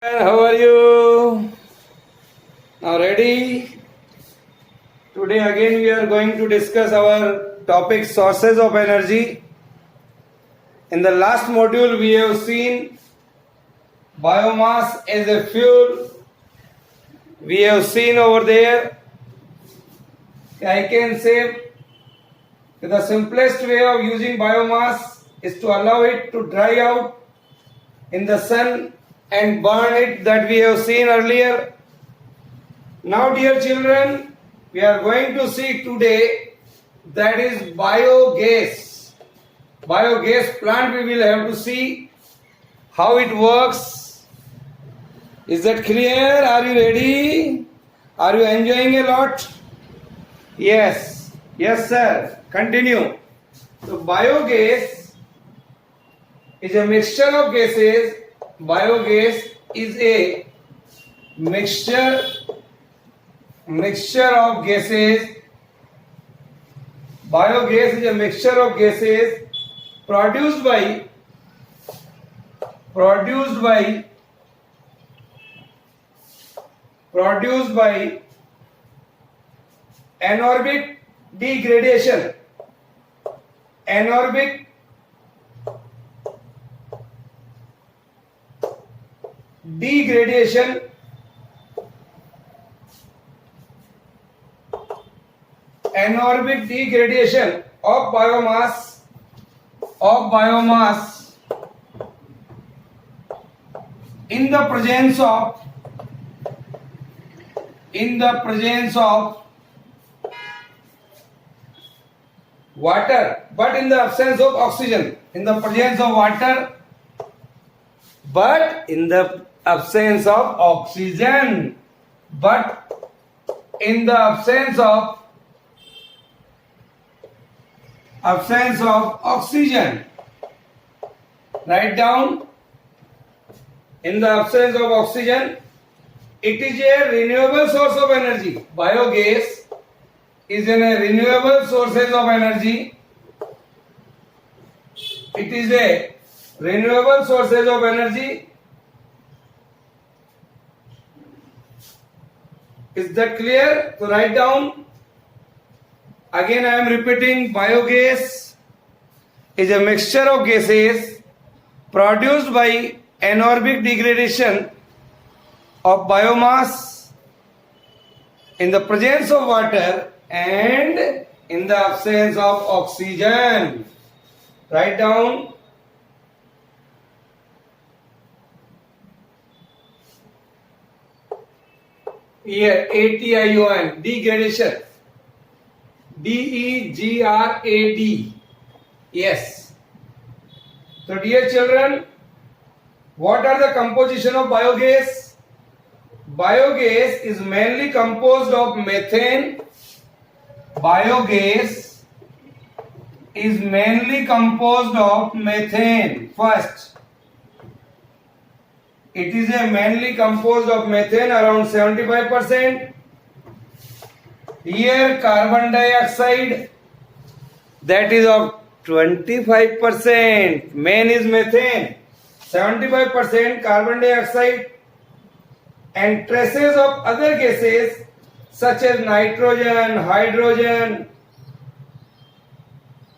How are you? Now ready? Today again we are going to discuss our topic sources of energy. In the last module we have seen biomass as a fuel. We have seen over there, I can say the simplest way of using biomass is to allow it to dry out in the sun and burn it, that we have seen earlier. Now dear children, we are going to see today, that is biogas. Biogas plant we will have to see how it works. Is that clear? Are you ready? Are you enjoying a lot? Yes. Yes sir. Continue. So biogas is a mixture of gases. Biogas is a mixture of gases. Biogas is a mixture of gases produced by anaerobic degradation. Anaerobic degradation of biomass in the presence of water, but in the absence of oxygen. In the presence of water, but in the absence of oxygen. But in the absence of oxygen. Write down. In the absence of oxygen, it is a renewable source of energy. Biogas is a renewable sources of energy. It is a renewable sources of energy. Is that clear? So write down. Again I am repeating, biogas is a mixture of gases produced by anaerobic degradation of biomass in the presence of water and in the absence of oxygen. Write down. Here, ATION, degradation. DEGRAD. Yes. So dear children, what are the composition of biogas? Biogas is mainly composed of methane. Biogas is mainly composed of methane. First, it is a mainly composed of methane around 75%. Here carbon dioxide, that is of 25%. Main is methane, 75% carbon dioxide, and traces of other gases such as nitrogen, hydrogen.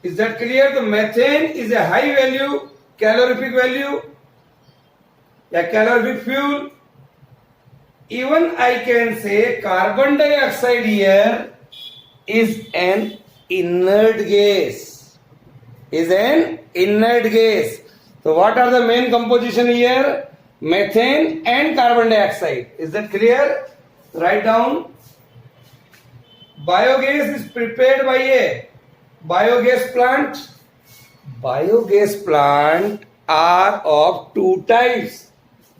Is that clear? The methane is a high value calorific value, a calorific fuel. Even I can say carbon dioxide here is an inert gas. So what are the main composition here? Methane and carbon dioxide. Is that clear? Write down. Biogas is prepared by a biogas plant. Biogas plants are of two types.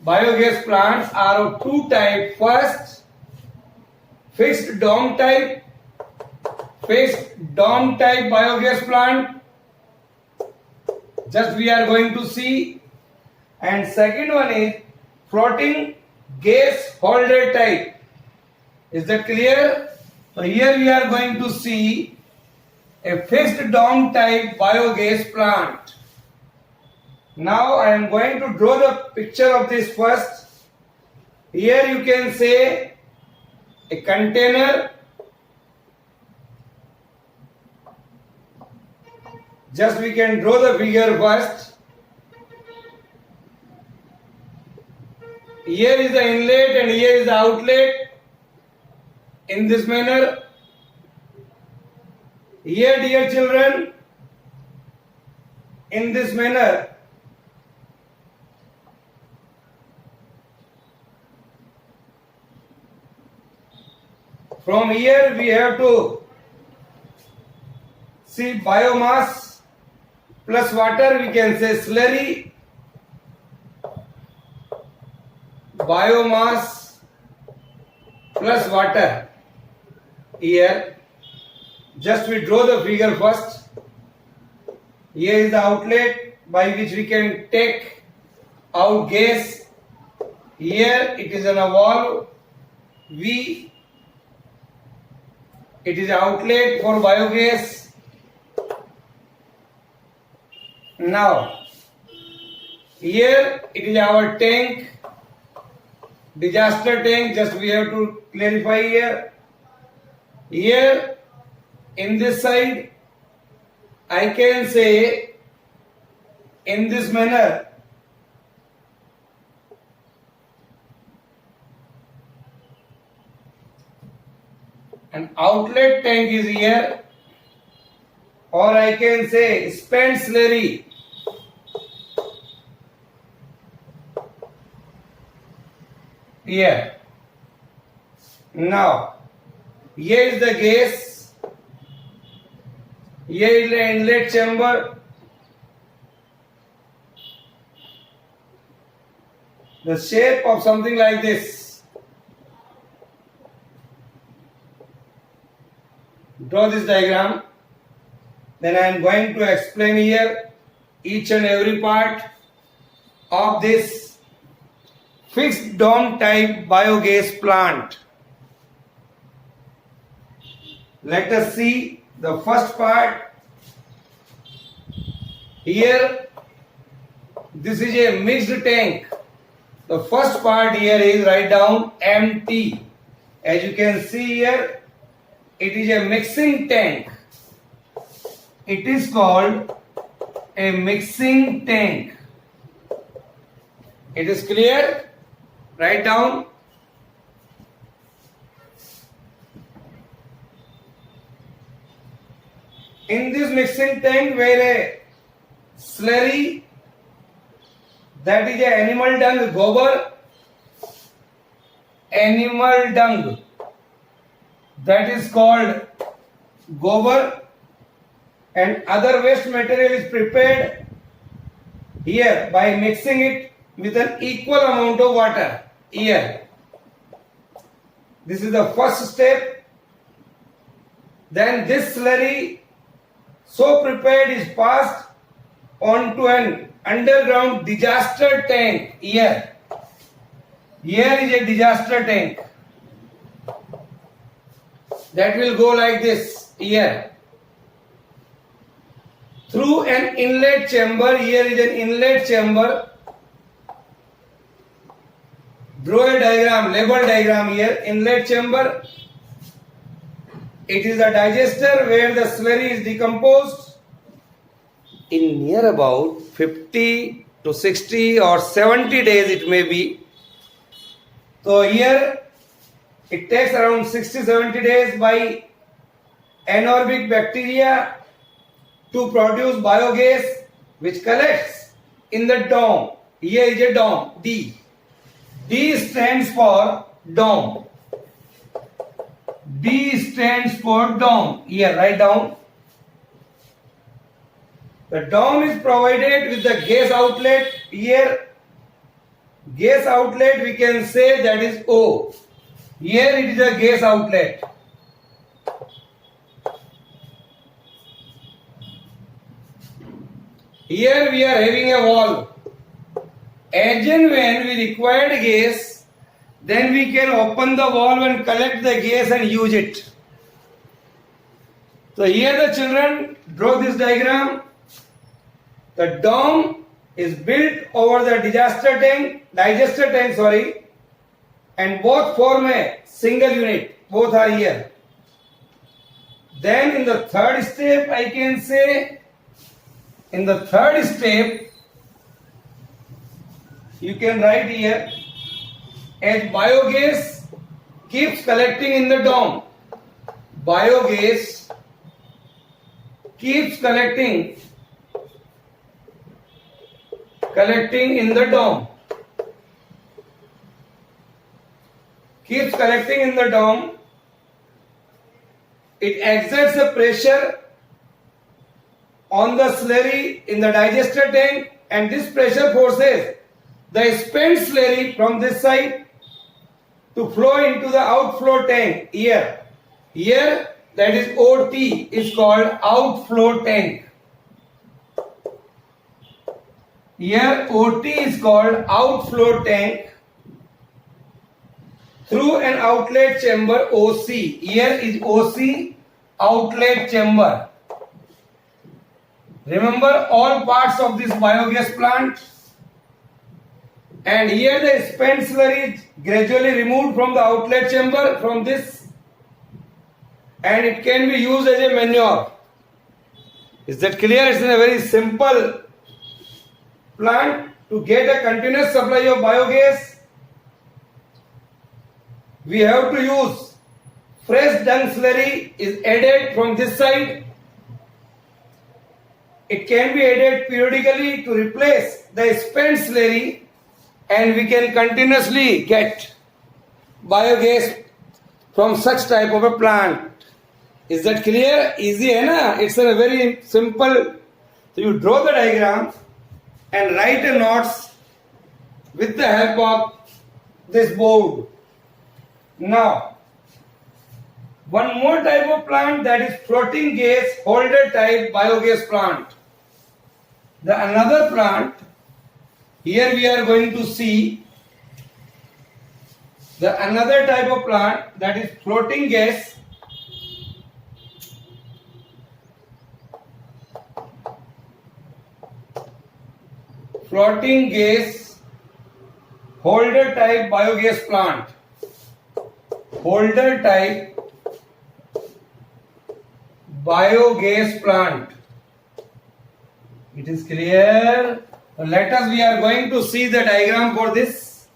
Biogas plants are of two types. First, fixed dome type biogas plant. Just we are going to see. And second one is floating gas holder type. Is that clear? So here we are going to see a fixed dome type biogas plant. Now I am going to draw the picture of this first. Here you can say a container. Just we can draw the figure first. Here is the inlet and here is the outlet. In this manner. Here, dear children, in this manner, from here we have to see biomass plus water, we can say slurry, biomass plus water. Here, just we draw the figure first. Here is the outlet by which we can take out gas. Here it is on a valve V. It is an outlet for biogas. Now, here it is our tank, disaster tank. Just we have to clarify here. Here, in this side, I can say in this manner. An outlet tank is here, or I can say spent slurry. Here. Now, here is the gas. Here is the inlet chamber. The shape of something like this. Draw this diagram. Then I am going to explain here each and every part of this fixed dome type biogas plant. Let us see the first part. Here, this is a mixed tank. The first part here is write down empty. As you can see here, it is a mixing tank. It is called a mixing tank. It is clear? Write down. In this mixing tank, where a slurry, that is a animal dung, gobar, animal dung, that is called gobar, and other waste material is prepared here by mixing it with an equal amount of water. Here, this is the first step. Then this slurry, so prepared, is passed on to an underground disaster tank. Here is a disaster tank that will go like this. Here, through an inlet chamber. Here is an inlet chamber. Draw a diagram, label diagram here. Inlet chamber. It is a digester where the slurry is decomposed. In near about 50 to 60 or 70 days it may be. So here it takes around 60-70 days by anaerobic bacteria to produce biogas, which collects in the dome. Here is a dome, D. D stands for dome. D stands for dome. Here, write down. The dome is provided with the gas outlet. Here, gas outlet we can say that is O. Here it is a gas outlet. Here we are having a valve. As and when we required gas, then we can open the valve and collect the gas and use it. So here the children draw this diagram. The dome is built over the digester tank, and both form a single unit. Both are here. Then in the third step, I can say, in the third step, you can write here, as biogas keeps collecting in the dome. Biogas keeps collecting in the dome. Keeps collecting in the dome. It exerts a pressure on the slurry in the digester tank, and this pressure forces the spent slurry from this side to flow into the outflow tank here. Here, that is OT, is called outflow tank. Here OT is called outflow tank through an outlet chamber OC. Here is OC, outlet chamber. Remember all parts of this biogas plant. And here the spent slurry is gradually removed from the outlet chamber from this, and it can be used as a manure. Is that clear? It's a very simple plant. To get a continuous supply of biogas, we have to use fresh dung slurry is added from this side. It can be added periodically to replace the spent slurry, and we can continuously get biogas from such type of a plant. Is that clear? Easy, hai na? It's a very simple. So you draw the diagram and write a notes with the help of this board. Now, one more type of plant, that is floating gas holder type biogas plant. The another plant, here we are going to see the another type of plant, that is floating gas holder type biogas plant. Holder type biogas plant. It is clear? Let us, we are going to see the diagram for this.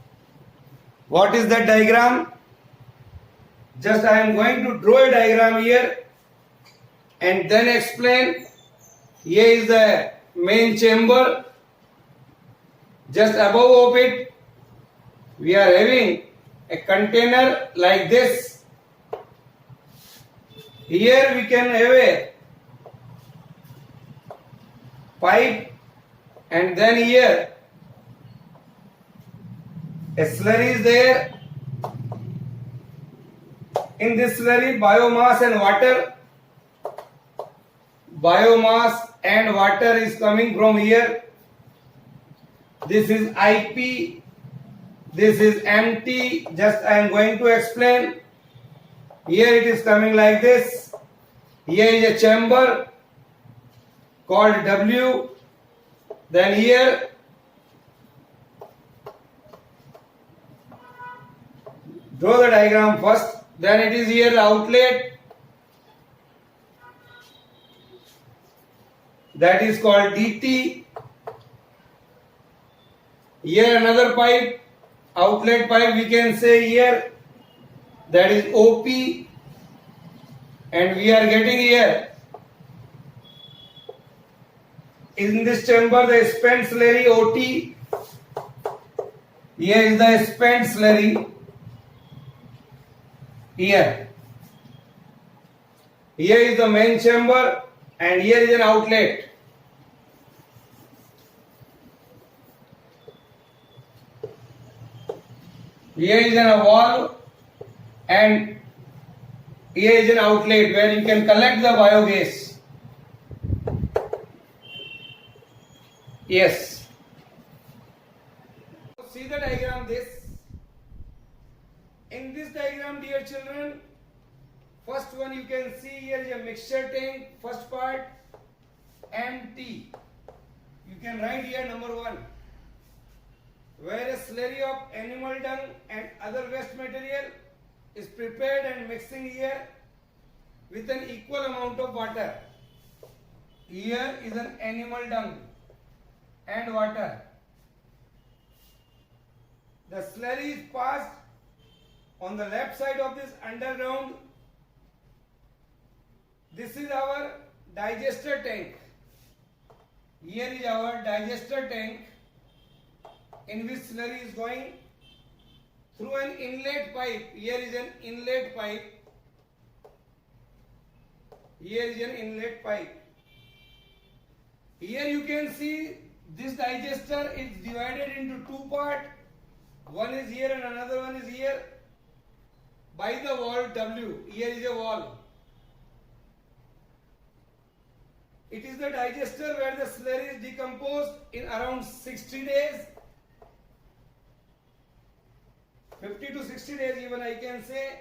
What is that diagram? Just I am going to draw a diagram here and then explain. Here is the main chamber. Just above of it, we are having a container like this. Here we can have a pipe, and then here a slurry is there. In this slurry, biomass and water is coming from here. This is IP, this is empty. Just I am going to explain. Here it is coming like this. Here is a chamber called W. Then here draw the diagram first. Then it is here the outlet, that is called DT. Here another pipe, outlet pipe we can say here, that is OP, and we are getting here in this chamber the spent slurry OT. Here is the spent slurry. Here is the main chamber, and here is an outlet. Here is a valve, and here is an outlet where you can collect the biogas. Yes. See the diagram this. In this diagram, dear children, first one you can see here is a mixture tank, first part, empty. You can write here number 1. where a slurry of animal dung and other waste material is prepared and mixing here with an equal amount of water. Here is an animal dung and water. The slurry is passed on the left side of this underground. This is our digester tank. Here is our digester tank in which slurry is going through an inlet pipe. Here is an inlet pipe. Here is an inlet pipe. Here you can see this digester is divided into two parts. One is here and another one is here. By the wall W, here is a wall. It is the digester where the slurry is decomposed in around 60 days. 50 to 60 days even I can say,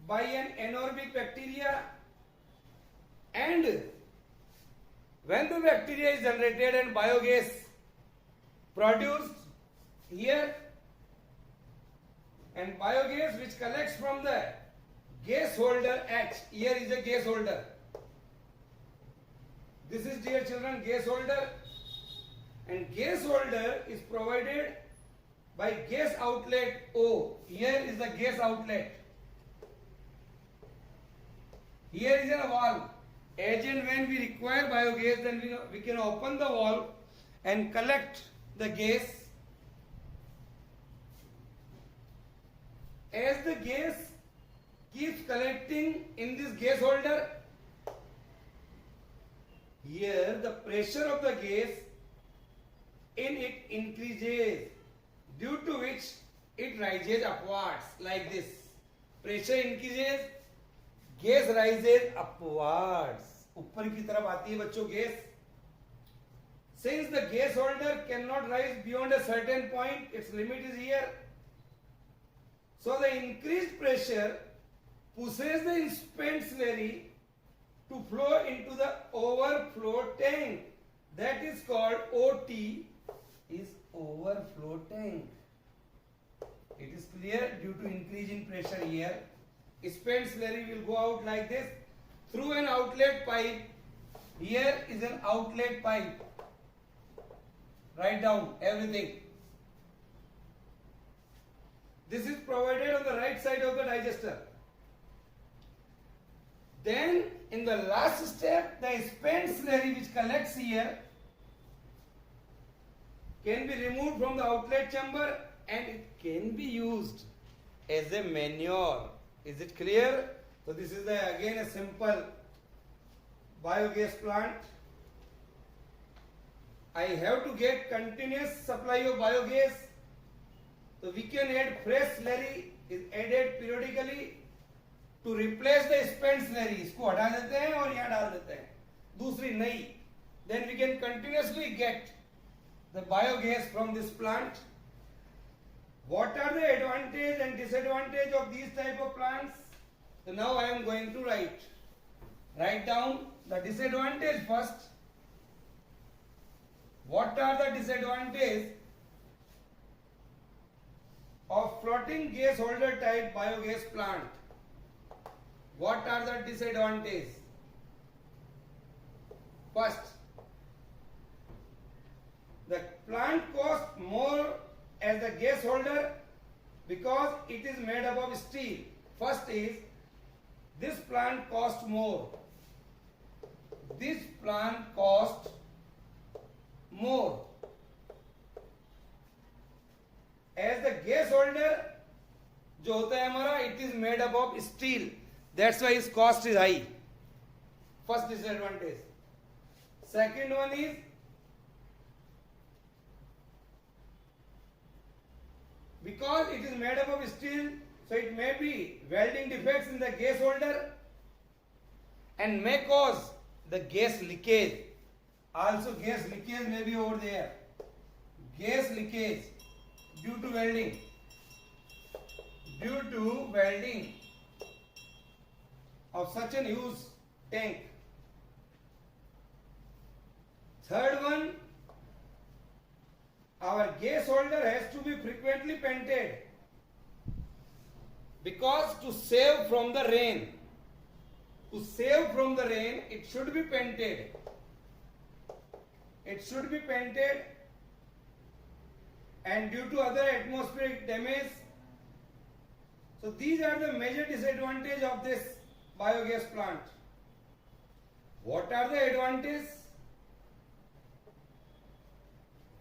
by an anaerobic bacteria. And when the bacteria is generated and biogas produced here, and biogas which collects from the gas holder H, here is a gas holder. This is, dear children, gas holder, and gas holder is provided by gas outlet O. Here is the gas outlet. Here is a valve. As and when we require biogas, then we can open the valve and collect the gas. As the gas keeps collecting in this gas holder, here the pressure of the gas in it increases, due to which it rises upwards like this. Pressure increases, gas rises upwards. ऊपर की तरफ आती है बच्चों gas. Since the gas holder cannot rise beyond a certain point, its limit is here. So the increased pressure pushes the spent slurry to flow into the overflow tank. That is called OT, is overflow tank. It is clear, due to increase in pressure here, spent slurry will go out like this through an outlet pipe. Here is an outlet pipe. Write down everything. This is provided on the right side of the digester. Then in the last step, the spent slurry which collects here can be removed from the outlet chamber and it can be used as a manure. Is it clear? So this is again a simple biogas plant. I have to get continuous supply of biogas. So we can add fresh slurry, is added periodically to replace the spent slurry. इसको हटा देते हैं और यहाँ डाल देते हैं दूसरी नई. Then we can continuously get the biogas from this plant. What are the advantage and disadvantage of these type of plants? So now I am going to write down the disadvantage first. What are the disadvantages of floating gas holder type biogas plant? What are the disadvantages? First, the plant costs more as the gas holder because it is made up of steel. First is, this plant costs more. This plant costs more. As the gas holder जो होता है हमारा, it is made up of steel. That's why its cost is high. First disadvantage. Second one is, because it is made up of steel, so it may be welding defects in the gas holder and may cause the gas leakage. Also gas leakage may be over there. Gas leakage due to welding. Due to welding of such an huge tank. Third one, our gas holder has to be frequently painted because to save from the rain. To save from the rain, it should be painted. It should be painted, and due to other atmospheric damage. So these are the major disadvantages of this biogas plant. What are the advantages?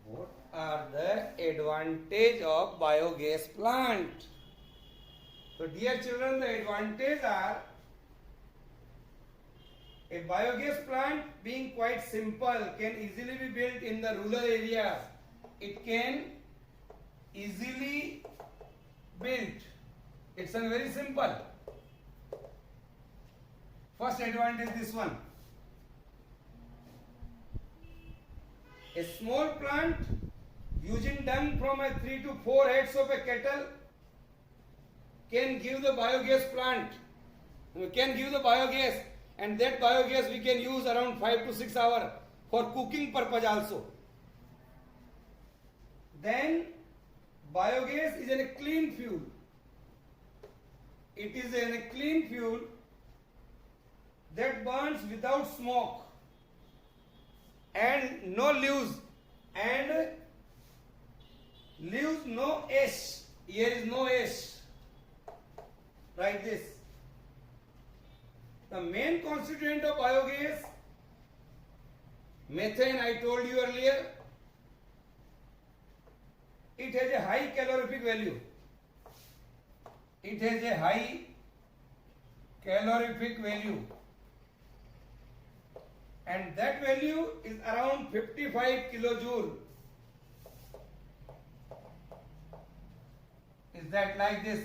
What are the advantages of biogas plant? So dear children, the advantages are a biogas plant being quite simple can easily be built in the rural areas. It can easily built. It's a very simple. First advantage this one. A small plant using dung from a 3 to 4 heads of a cattle can give the biogas plant. We can give the biogas, and that biogas we can use around 5 to 6 hours for cooking purpose also. Then biogas is a clean fuel. It is a clean fuel that burns without smoke and no leaves no ash. Here is no ash. Write this. The main constituent of biogas, methane, I told you earlier, it has a high calorific value. It has a high calorific value, and that value is around 55 kilojoule. Is that like this?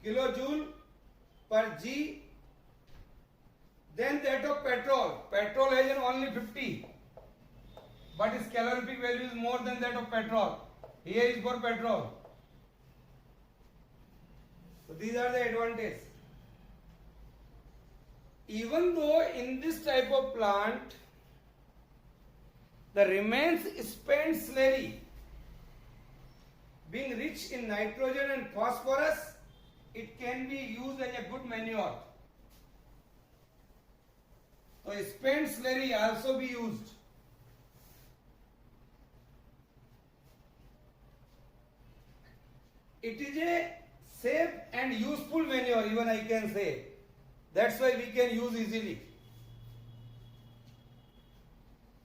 Kilojoule per G. Then that of petrol. Petrol has only 50, but its calorific value is more than that of petrol. Here is for petrol. So these are the advantages. Even though in this type of plant the remains spent slurry being rich in nitrogen and phosphorus, it can be used as a good manure. So spent slurry also be used. It is a safe and useful manure, even I can say. That's why we can use easily.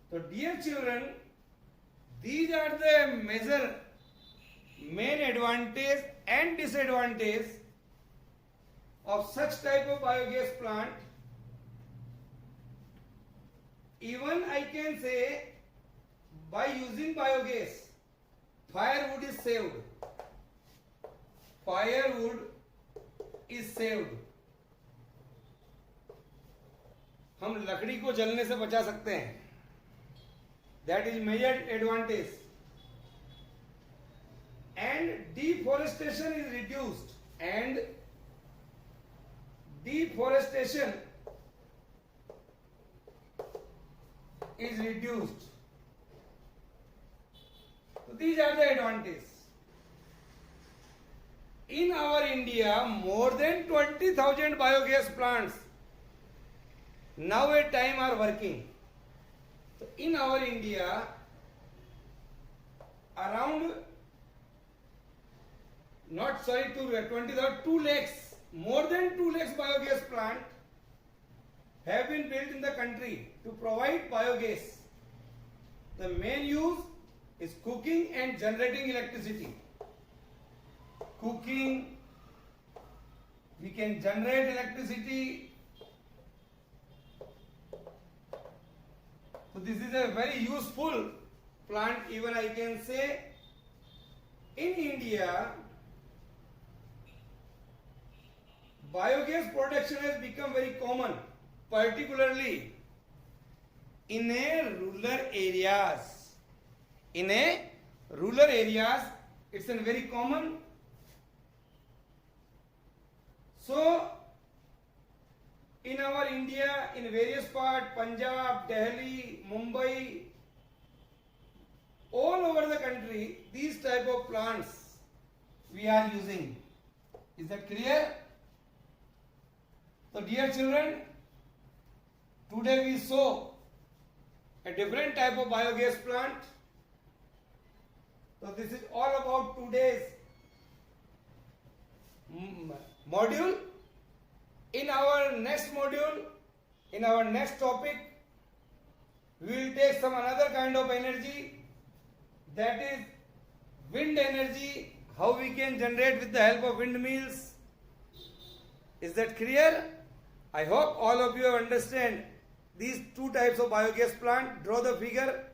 So dear children, these are the major main advantage and disadvantage of such type of biogas plant. Even I can say, by using biogas, firewood is saved. Firewood is saved. हम लकड़ी को जलने से बचा सकते हैं. That is major advantage. And deforestation is reduced. And deforestation is reduced. So these are the advantages. In our India, more than 20,000 biogas plants now at time are working. So in our India, around, not sorry, 2 lakhs, more than 2 lakhs biogas plant have been built in the country to provide biogas. The main use is cooking and generating electricity. Cooking, we can generate electricity. So this is a very useful plant, even I can say. In India, biogas production has become very common, particularly in a rural areas. In a rural areas, it's a very common. So in our India, in various parts, Punjab, Delhi, Mumbai, all over the country, these type of plants we are using. Is that clear? So dear children, today we saw a different type of biogas plant. So this is all about today's module. In our next module, in our next topic, we will take some another kind of energy, that is wind energy, how we can generate with the help of windmills. Is that clear? I hope all of you understand these two types of biogas plant. Draw the figure,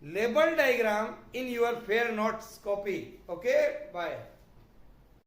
label diagram in your fair notes copy. Okay, bye.